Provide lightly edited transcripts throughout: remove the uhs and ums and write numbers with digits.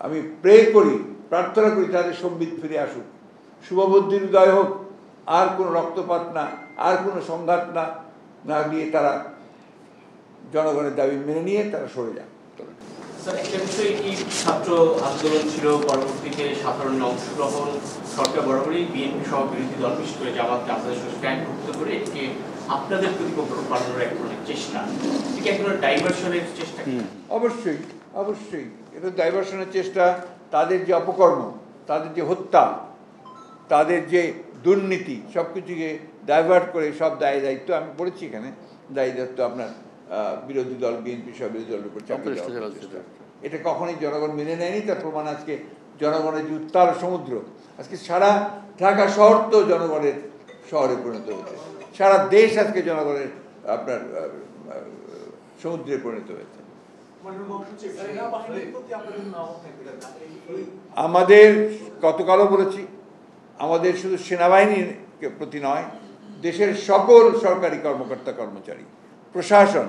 আমি প্রে করি, প্রার্থনা করি তাদের সম্বিত ফিরে আসুক, শুভবুদ্ধির উদয় হোক, আর কোনো রক্তপাত না, আর কোনো সংঘাত না নিয়ে তারা জনগণের দাবি মেনে নিয়ে তারা সরে যান। একটা বিষয়, এই ছাত্র আন্দোলন ছিল, পরবর্তীতে সাধারণ অংশগ্রহণ, সরকার বরাবরই বিএনপি সহ বিরোধী দল বিশেষ করে জামাতকে আপনাদের সাথে ক্যাম্পভুক্ত করে এটিকে আপনাদের প্রতিপক্ষ বানানোর এক ধরনের চেষ্টা, এটি এক ধরনের ডাইভার্সনের চেষ্টা। অবশ্যই অবশ্যই এটা ডাইভার্সনের চেষ্টা। তাদের যে অপকর্ম, তাদের যে হত্যা, তাদের যে দুর্নীতি, সব কিছুকে ডাইভার্ট করে সব দায় দায়িত্ব, আমি বলেছি এখানে, দায়ী দায়িত্ব আপনার বিরোধী দল বিএনপি সহ বিরোধী দলের উপর চাপিয়ে দেওয়ার চেষ্টা। এটা কখনোই জনগণ মেনে নেয়নি। তার প্রমাণ আজকে জনগণের যে উত্তাল সমুদ্র, আজকে সারা ঢাকা শহর তো জনগণের শহরে পরিণত হয়েছে, সারা দেশ আজকে জনগণের আপনার সমুদ্রে পরিণত হয়েছে। আমাদের গতকালও বলেছি, আমাদের শুধু সেনাবাহিনীর প্রতি নয়, দেশের সকল সরকারি কর্মকর্তা কর্মচারী, প্রশাসন,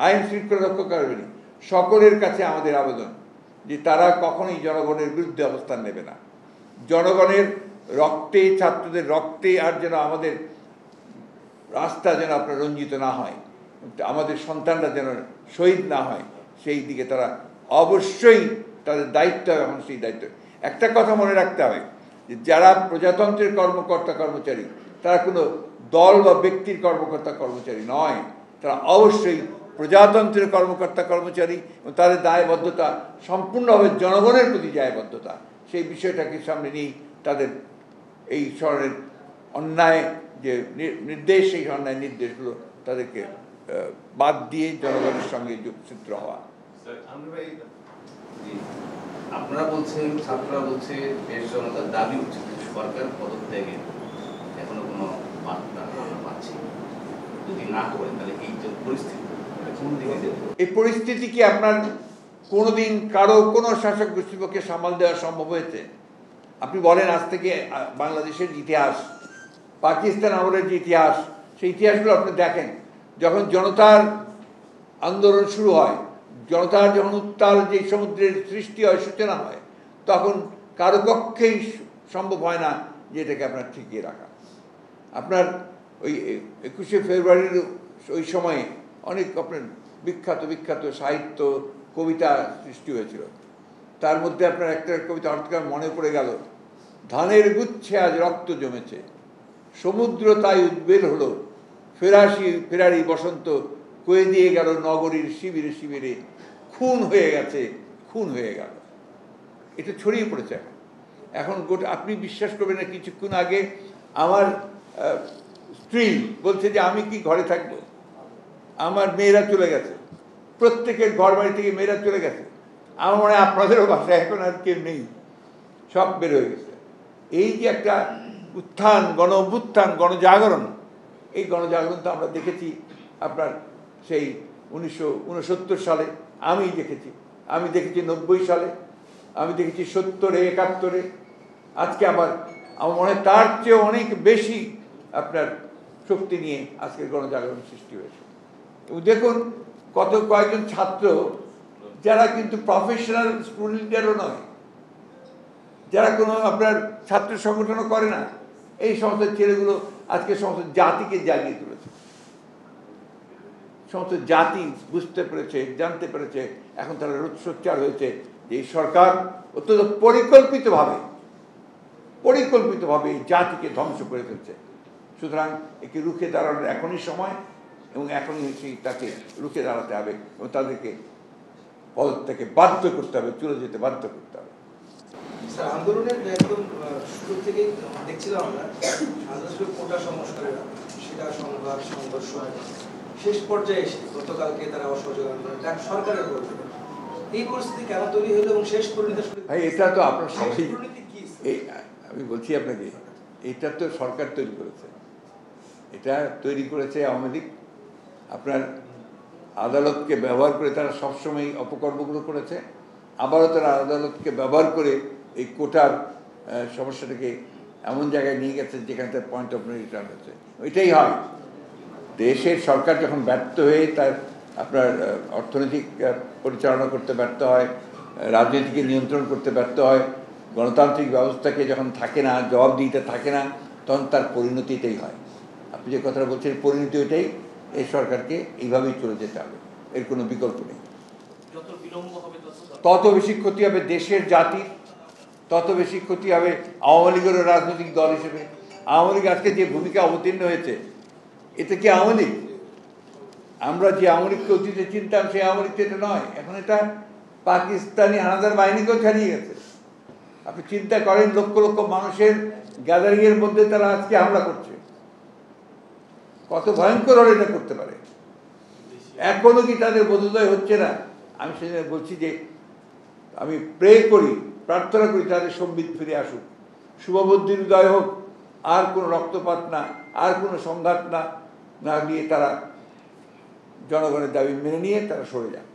আইন শৃঙ্খলা রক্ষাকারী সকলের কাছে আমাদের আবেদন যে তারা কখনোই জনগণের বিরুদ্ধে অবস্থান নেবে না। জনগণের রক্তে, ছাত্রদের রক্তে আর যেন আমাদের রাস্তা যেন আপনার রঞ্জিত না হয়, আমাদের সন্তানরা যেন শহীদ না হয়, সেই দিকে তারা অবশ্যই তাদের দায়িত্ব, এখন সেই দায়িত্ব। একটা কথা মনে রাখতে হবে যে যারা প্রজাতন্ত্রের কর্মকর্তা কর্মচারী তারা কোনো দল বা ব্যক্তির কর্মকর্তা কর্মচারী নয়, তারা অবশ্যই প্রজাতন্ত্রের কর্মকর্তা কর্মচারী, এবং তাদের দায়বদ্ধতা সম্পূর্ণভাবে জনগণের প্রতি দায়বদ্ধতা। সেই বিষয়টাকে সামনে নিয়েই তাদের এই ধরনের অন্যায় যে নির্দেশ, সেই অন্যায় নির্দেশগুলো তাদেরকে বাদ দিয়ে জনগণের সঙ্গে যুক্ত হওয়া। আপনারা বলছেন, ছাত্ররা বলছে, দেশ জনতার দাবি হচ্ছে সরকার পদত্যাগে এখনো কোনো বার্তা আমরা পাচ্ছি, যদি না করেন তাহলে এই যে পরিস্থিতি, এই পরিস্থিতি কি আপনার কোনোদিন কারো কোনো শাসক গোষ্ঠীর পক্ষে সামাল দেওয়া সম্ভব হয়েছে? আপনি বলেন আজ থেকে বাংলাদেশের ইতিহাস, পাকিস্তান আমলের যে ইতিহাস, সেই ইতিহাসগুলো আপনি দেখেন। যখন জনতার আন্দোলন শুরু হয়, জনতার যখন উত্তাল যে সমুদ্রের সৃষ্টি হয়, সূচনা হয়, তখন কারো পক্ষেই সম্ভব হয় না যে এটাকে আপনার ঠেকিয়ে রাখা। আপনার ওই 21শে ফেব্রুয়ারির ওই সময়ে অনেক আপনার বিখ্যাত বিখ্যাত সাহিত্য, কবিতা সৃষ্টি হয়েছিল। তার মধ্যে আপনার একটা কবিতা হঠাৎ মনে পড়ে গেল, ধানের গুচ্ছে আজ রক্ত জমেছে, সমুদ্র তাই উদ্বেল হলো, ফেরারি বসন্ত কয়ে দিয়ে গেল নগরীর শিবিরে শিবিরে, খুন হয়ে গেছে, খুন হয়ে গেল। এটা ছড়িয়ে পড়েছে এখন গোটা। আপনি বিশ্বাস করবেন না, কিছুক্ষণ আগে আমার স্ত্রী বলছে যে আমি কি ঘরে থাকবো, আমার মেয়েরা চলে গেছে, প্রত্যেকের ঘর বাড়ি থেকে মেয়েরা চলে গেছে। আমার মনে হয় আপনাদেরও বাসায় এখন আর কেউ নেই, সব বের হয়ে গেছে। এই যে একটা উত্থান, গণ অভ্যুত্থান, গণজাগরণ, এই গণজাগরণ তো আমরা দেখেছি আপনার সেই 1969 সালে, আমি দেখেছি 90 সালে, আমি দেখেছি 70-এ, 71-এ। আজকে আমার মনে হয় তার চেয়ে অনেক বেশি আপনার শক্তি নিয়ে আজকের গণজাগরণ সৃষ্টি হয়েছে। এবং দেখুন কয়েকজন ছাত্র যারা কিন্তু প্রফেশনাল স্কুল লিডারও নয়, যারা কোনো আপনার ছাত্র সংগঠনও করে না, এই সমস্ত ছেলেগুলো আজকে সমস্ত জাতিকে জাগিয়ে তুলেছে। সমস্ত জাতি বুঝতে পেরেছে, জানতে পেরেছে, এখন তারা সোচ্চার হয়েছে যে এই সরকার অত্যন্ত পরিকল্পিতভাবে এই জাতিকে ধ্বংস করে ফেলছে। সুতরাং একে রুখে দাঁড়ানোর এখনই সময়, এবং এখনই তাকে রুখে দাঁড়াতে হবে এবং তাদেরকে পদত্যাগে বাধ্য করতে হবে, চলে যেতে বাধ্য করতে হবে। আন্দোলনের একদম শুরু থেকেই দেখছিলাম আমরা কোটা সংস্কারের সেটা সংঘাত সংঘর্ষ, শেষ পর্যায়ে এসে গতকালকে তারা অসহযোগ আন্দোলন সরকারের করবে। এই পরিস্থিতি কেন তৈরি হলো এবং শেষ পরিণতি? এটা তো আপনার সবাই, আমি বলছি আপনাকে, এটা তো সরকার তৈরি করেছে, এটা তৈরি করেছে আওয়ামী লীগ। আপনার আদালতকে ব্যবহার করে তারা সবসময় অপকর্মগুলো করেছে, আবারও তারা আদালতকে ব্যবহার করে এই কোটার সমস্যাটাকে এমন জায়গায় নিয়ে গেছে যেখানে তার পয়েন্ট অফ নো রিটার্ন হচ্ছে। এটাই হয়, দেশের সরকার যখন ব্যর্থ হয়ে তার আপনার অর্থনৈতিক পরিচালনা করতে ব্যর্থ হয়, রাজনীতিকে নিয়ন্ত্রণ করতে ব্যর্থ হয়, গণতান্ত্রিক ব্যবস্থাকে যখন থাকে না, জবাবদিহিতা থাকে না, তখন তার পরিণতি এটাই হয়। আপনি যে কথাটা বলছেন, পরিণতি ওইটাই, এই সরকারকে এইভাবেই চলে যেতে হবে, এর কোনো বিকল্প নেই। যত বিলম্ব হবে তত বেশি ক্ষতি হবে দেশের, জাতির, তত বেশি ক্ষতি হবে আওয়ামী লীগেরও রাজনৈতিক দল হিসেবে। আওয়ামী লীগ আজকে যে ভূমিকা অবতীর্ণ হয়েছে, এটা কি আওয়ামী লীগ? আমরা যে আওয়ামী লীগকে অতীতে চিনতাম, সেই আওয়ামী লীগ তো এটা নয়। এখন এটা পাকিস্তানি হানাদার বাহিনীকেও ছাড়িয়ে গেছে। আপনি চিন্তা করেন, লক্ষ লক্ষ মানুষের গ্যাদারিংয়ের মধ্যে তারা আজকে হামলা করছে, কত ভয়ঙ্কর হলে এটা করতে পারে। এখনো কি তাদের বোধোদয় হচ্ছে না? আমি সেজন্য বলছি যে আমি প্রে করি, প্রার্থনা করি তাদের সম্বিত ফিরে আসুক, শুভবুদ্ধির উদয় হোক, আর কোনো রক্তপাত না, আর কোনো সংঘাত না নিয়ে তারা জনগণের দাবি মেনে নিয়ে তারা সরে যান।